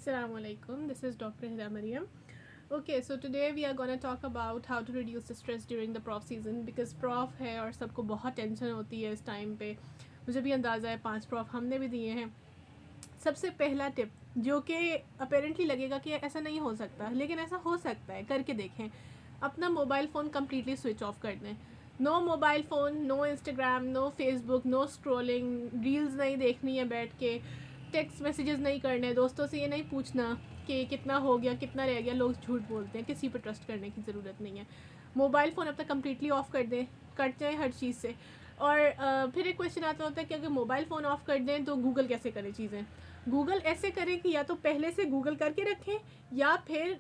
Assalamu alaikum. This is Dr. Hira Mariam. Okay, so today we are going to talk about how to reduce the stress during the prof season because prof है और सबको बहुत tension होती है इस time पे. मुझे भी अंदाज़ा है 5 प्रॉफ हमने भी दिए हैं. सबसे पहला टिप जो कि अपेरेंटली लगेगा कि ऐसा नहीं हो सकता, लेकिन ऐसा हो सकता है, करके देखें. अपना mobile phone completely switch off कर दें. No mobile phone, no Instagram, no Facebook, no scrolling, reels नहीं देखनी है बैठ के, टेक्स्ट मैसेजेस नहीं करने, दोस्तों से ये नहीं पूछना कि कितना हो गया कितना रह गया. लोग झूठ बोलते हैं, किसी पर ट्रस्ट करने की ज़रूरत नहीं है. मोबाइल फ़ोन अपना कम्प्लीटली ऑफ़ कर दें, कट जाए हर चीज़ से. और फिर एक क्वेश्चन आता होता है कि अगर मोबाइल फ़ोन ऑफ़ कर दें तो गूगल कैसे करें चीज़ें. गूगल ऐसे करें कि या तो पहले से गूगल करके रखें या फिर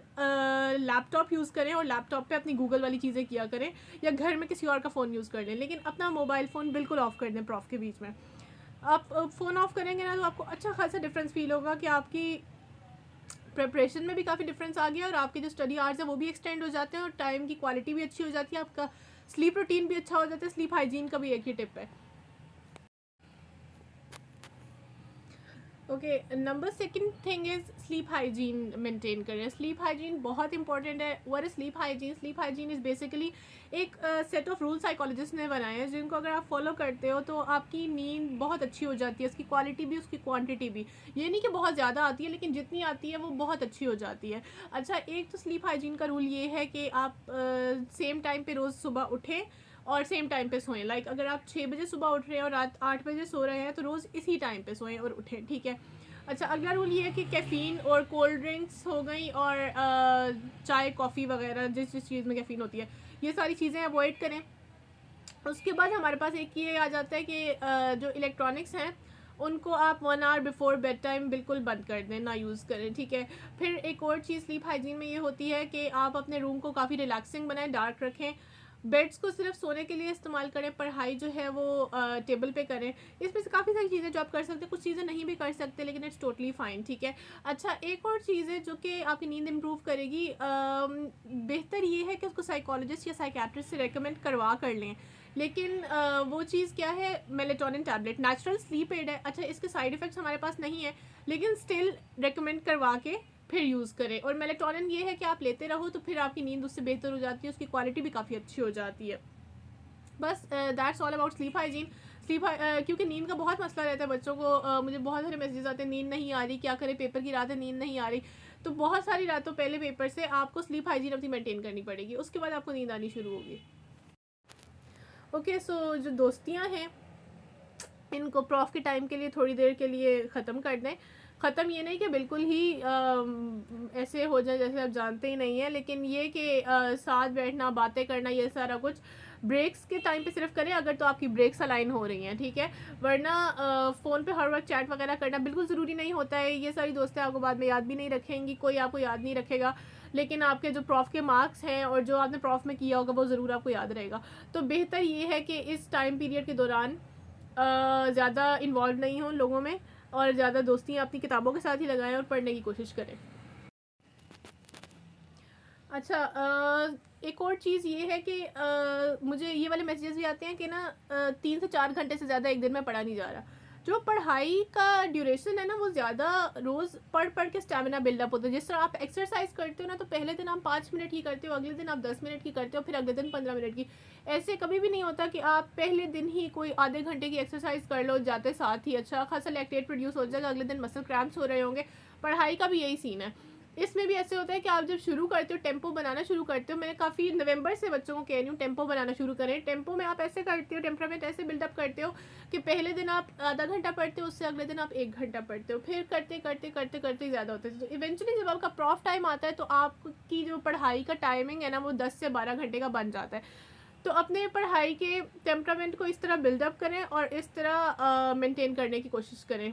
लैपटॉप यूज़ करें और लैपटॉप पे अपनी गूगल वाली चीज़ें किया करें, या घर में किसी और का फ़ोन यूज़ कर लें, लेकिन अपना मोबाइल फ़ोन बिल्कुल ऑफ़ कर दें प्रॉफ के बीच में. आप फ़ोन ऑफ़ करेंगे ना तो आपको अच्छा खासा डिफरेंस फ़ील होगा कि आपकी प्रिपरेशन में भी काफ़ी डिफरेंस आ गया और आपके जो स्टडी आवर्स है वो भी एक्सटेंड हो जाते हैं और टाइम की क्वालिटी भी अच्छी हो जाती है. आपका स्लीप रूटीन भी अच्छा हो जाता है. स्लीप हाइजीन का भी एक ही टिप है. Okay, number second thing is sleep hygiene maintain करें. स्लीप हाइजीन बहुत इंपॉर्टेंट है. What is sleep hygiene? Sleep hygiene is basically एक सेट ऑफ रूल साइकोलॉजिस्ट ने बनाए हैं जिनको अगर आप फॉलो करते हो तो आपकी नींद बहुत अच्छी हो जाती है. उसकी क्वालिटी भी, उसकी क्वांटिटी भी. ये नहीं कि बहुत ज़्यादा आती है, लेकिन जितनी आती है वो बहुत अच्छी हो जाती है. अच्छा, एक तो स्लीप हाइजीन का रूल ये है कि आप सेम टाइम पे रोज़ सुबह उठें और सेम टाइम पे सोएं. लाइक अगर आप 6 बजे सुबह उठ रहे हैं और रात 8 बजे सो रहे हैं तो रोज़ इसी टाइम पे सोएं और उठें, ठीक है. अच्छा, अगला रूल ये है कि कैफ़ीन और कोल्ड ड्रिंक्स हो गई और चाय कॉफ़ी वगैरह जिस जिस चीज़ में कैफ़ीन होती है, ये सारी चीज़ें अवॉइड करें. उसके बाद हमारे पास एक ये आ जाता है कि जो इलेक्ट्रॉनिक्स हैं उनको आप 1 आवर बिफोर बेड टाइम बिल्कुल बंद कर दें, ना यूज़ करें, ठीक है. फिर एक और चीज़ स्लीप हाइजीन में ये होती है कि आप अपने रूम को काफ़ी रिलैक्सिंग बनाएं, डार्क रखें. बेड्स को सिर्फ सोने के लिए इस्तेमाल करें, पढ़ाई जो है वो टेबल पे करें. इसमें से काफ़ी सारी चीज़ें जो आप कर सकते हैं, कुछ चीज़ें नहीं भी कर सकते, लेकिन इट्स टोटली फ़ाइन, ठीक है. अच्छा, एक और चीज़ है जो कि आपकी नींद इम्प्रूव करेगी. बेहतर ये है कि उसको साइकोलॉजिस्ट या साइकेट्रिस्ट से रेकमेंड करवा कर लें. लेकिन वो चीज़ क्या है? Melatonin tablet natural sleep aid है. अच्छा, इसके साइड इफ़ेक्ट्स हमारे पास नहीं है, लेकिन स्टिल रेकमेंड करवा के फिर यूज़ करें. और मेलेटोनिन ये है कि आप लेते रहो तो फिर आपकी नींद उससे बेहतर हो जाती है, उसकी क्वालिटी भी काफ़ी अच्छी हो जाती है. बस that's all about sleep hygiene. क्योंकि नींद का बहुत मसला रहता है बच्चों को. मुझे बहुत सारे मैसेजेस आते हैं, नींद नहीं आ रही, क्या करें, पेपर की रात है, नींद नहीं आ रही. तो बहुत सारी रातों पहले पेपर से आपको स्लीप हाइजीन अपनी मेंटेन करनी पड़ेगी, उसके बाद आपको नींद आनी शुरू होगी. ओके, सो जो दोस्तियाँ हैं इनको प्रॉफ के टाइम के लिए थोड़ी देर के लिए ख़त्म कर दें. ख़त्म ये नहीं कि बिल्कुल ही ऐसे हो जाए जैसे आप जानते ही नहीं हैं, लेकिन ये कि साथ बैठना, बातें करना, ये सारा कुछ ब्रेक्स के टाइम पे सिर्फ करें अगर तो आपकी ब्रेक्स अलाइन हो रही हैं, ठीक है. वरना फ़ोन पे हर वक्त चैट वगैरह करना बिल्कुल ज़रूरी नहीं होता है. ये सारी दोस्तें आपको बाद में याद भी नहीं रखेंगी, कोई आपको याद नहीं रखेगा, लेकिन आपके जो प्रॉफ के मार्क्स हैं और जो आपने प्रॉफ में किया होगा वो ज़रूर आपको याद रहेगा. तो बेहतर ये है कि इस टाइम पीरियड के दौरान ज़्यादा इन्वॉल्व नहीं हों लोगों में और ज़्यादा दोस्तियाँ अपनी किताबों के साथ ही लगाएं और पढ़ने की कोशिश करें. अच्छा, एक और चीज़ ये है कि मुझे ये वाले मैसेजेस भी आते हैं कि ना 3 से 4 घंटे से ज़्यादा एक दिन में पढ़ा नहीं जा रहा. जो पढ़ाई का ड्यूरेशन है ना वो ज़्यादा रोज़ पढ़ पढ़ के स्टेमिना बिल्डअप होता है. जिस तरह आप एक्सरसाइज करते हो ना, तो पहले दिन आप 5 मिनट की करते हो, अगले दिन आप 10 मिनट की करते हो, फिर अगले दिन 15 मिनट की. ऐसे कभी भी नहीं होता कि आप पहले दिन ही कोई आधे घंटे की एक्सरसाइज कर लो, जाते साथ ही अच्छा खासा लैक्टेट प्रोड्यूस हो जाएगा, अगले दिन मसल क्रैम्प्स हो रहे होंगे. पढ़ाई का भी यही सीन है. इसमें भी ऐसे होता है कि आप जब शुरू करते हो, टेम्पो बनाना शुरू करते हो. मैं काफ़ी नवंबर से बच्चों को कह रही हूँ टेम्पो बनाना शुरू करें. टेम्पो में आप ऐसे करते हो, टेम्परामेंट ऐसे बिल्डअप करते हो कि पहले दिन आप आधा घंटा पढ़ते हो, उससे अगले दिन आप 1 घंटा पढ़ते हो, फिर करते करते करते करते ज़्यादा होता है. तो इवेंचुअली जब आपका प्रॉफ टाइम आता है तो आपकी जो पढ़ाई का टाइमिंग है ना वो 10 से 12 घंटे का बन जाता है. तो अपने पढ़ाई के टेम्परामेंट को इस तरह बिल्डअप करें और इस तरह मेंटेन करने की कोशिश करें.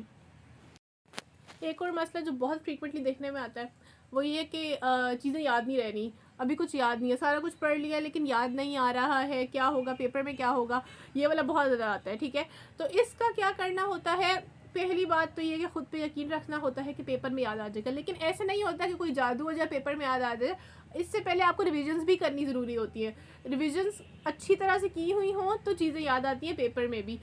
एक और मसला जो बहुत फ्रीक्वेंटली देखने में आता है वो ये कि चीज़ें याद नहीं रहनी. अभी कुछ याद नहीं है, सारा कुछ पढ़ लिया लेकिन याद नहीं आ रहा है, क्या होगा पेपर में, क्या होगा, ये वाला बहुत ज़्यादा आता है, ठीक है. तो इसका क्या करना होता है पहली बात तो ये कि ख़ुद पे यकीन रखना होता है कि पेपर में याद आ जाएगा, लेकिन ऐसे नहीं होता कि कोई जादू हो जाए पेपर में याद आ जाए। इससे पहले आपको रिविजन्स भी करनी ज़रूरी होती है। रिविजन्स अच्छी तरह से की हुई हों तो चीज़ें याद आती हैं पेपर में भी।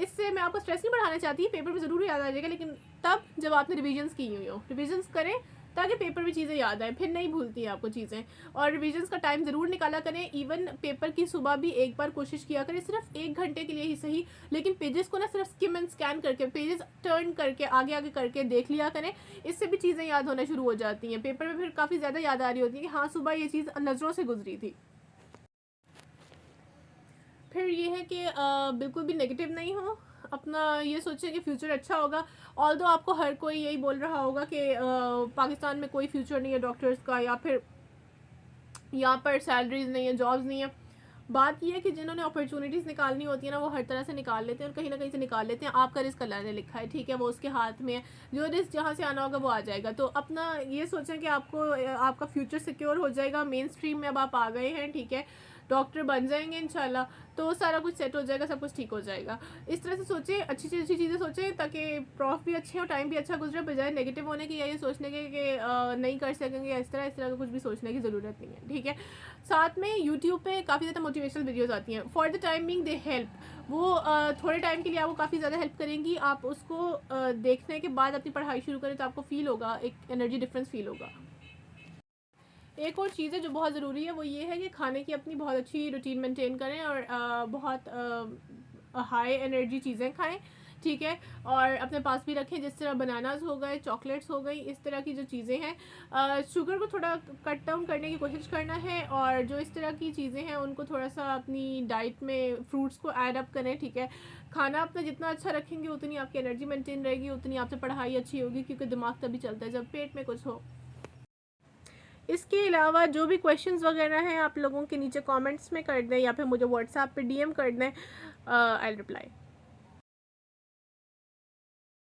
इससे मैं आपको स्ट्रेस नहीं बढ़ाना चाहती, पेपर में ज़रूर याद आ जाएगा, लेकिन तब जब आपने रिविजन्स की हुई हो। रिविजन्स करें ताकि पेपर में चीज़ें याद आएँ, फिर नहीं भूलती हैं आपको चीज़ें। और रिविजन्स का टाइम ज़रूर निकाला करें। इवन पेपर की सुबह भी एक बार कोशिश किया करें, सिर्फ 1 घंटे के लिए ही सही, लेकिन पेजेस को ना सिर्फ स्किम एंड स्कैन करके, पेजेस टर्न करके आगे आगे करके देख लिया करें। इससे भी चीज़ें याद होना शुरू हो जाती हैं। पेपर में फिर काफ़ी ज़्यादा याद आ रही होती है कि हाँ सुबह ये चीज़ नज़रों से गुजरी थी। फिर ये है कि बिल्कुल भी नेगेटिव नहीं हो, अपना ये सोचें कि फ्यूचर अच्छा होगा। ऑल्दो आपको हर कोई यही बोल रहा होगा कि पाकिस्तान में कोई फ्यूचर नहीं है डॉक्टर्स का, या फिर यहाँ पर सैलरीज नहीं है, जॉब्स नहीं है। बात यह है कि जिन्होंने अपॉर्चुनिटीज़ निकालनी होती है ना, वो हर तरह से निकाल लेते हैं और कहीं ना कहीं से निकाल लेते हैं। आपका रिस्क अल्लाह ने लिखा है, ठीक है, वो उसके हाथ में है। जो रिस्क जहाँ से आना होगा वो आ जाएगा। तो अपना ये सोचें कि आपको आपका फ्यूचर सिक्योर हो जाएगा। मेन स्ट्रीम में अब आप आ गए हैं, ठीक है, डॉक्टर बन जाएंगे इंशाल्लाह, तो सारा कुछ सेट हो जाएगा, सब कुछ ठीक हो जाएगा। इस तरह से सोचें, अच्छी चीज़ें सोचें ताकि प्रॉफ भी अच्छे हो, टाइम भी अच्छा गुजरे, बजाय नेगेटिव होने की या ये सोचने के कि नहीं कर सकेंगे, इस तरह का कुछ भी सोचने की ज़रूरत नहीं है, ठीक है। साथ में यूट्यूब पे काफ़ी ज़्यादा मोटिवेशनल वीडियोज़ आती हैं, for the time being they help. वो थोड़े टाइम के लिए आपको काफ़ी ज़्यादा हेल्प करेंगी। आप उसको देखने के बाद अपनी पढ़ाई शुरू करें तो आपको फ़ील होगा, एक एनर्जी डिफरेंस फ़ील होगा। एक और चीज़ है जो बहुत ज़रूरी है, वो ये है कि खाने की अपनी बहुत अच्छी रूटीन मेंटेन करें और बहुत हाई एनर्जी चीज़ें खाएं, ठीक है, और अपने पास भी रखें, जिस तरह बनानास हो गए, चॉकलेट्स हो गई, इस तरह की जो चीज़ें हैं। शुगर को थोड़ा कट डाउन करने की कोशिश करना है, और जो इस तरह की चीज़ें हैं उनको थोड़ा सा अपनी डाइट में फ्रूट्स को ऐड अप करें, ठीक है। खाना अपना जितना अच्छा रखेंगे उतनी आपकी एनर्जी मेंटेन रहेगी, उतनी आपसे पढ़ाई अच्छी होगी, क्योंकि दिमाग तभी चलता है जब पेट में कुछ हो। इसके अलावा जो भी क्वेश्चंस वगैरह हैं आप लोगों के नीचे कमेंट्स में कर दें, या फिर मुझे व्हाट्सएप पे DM कर दें, आई विल रिप्लाई।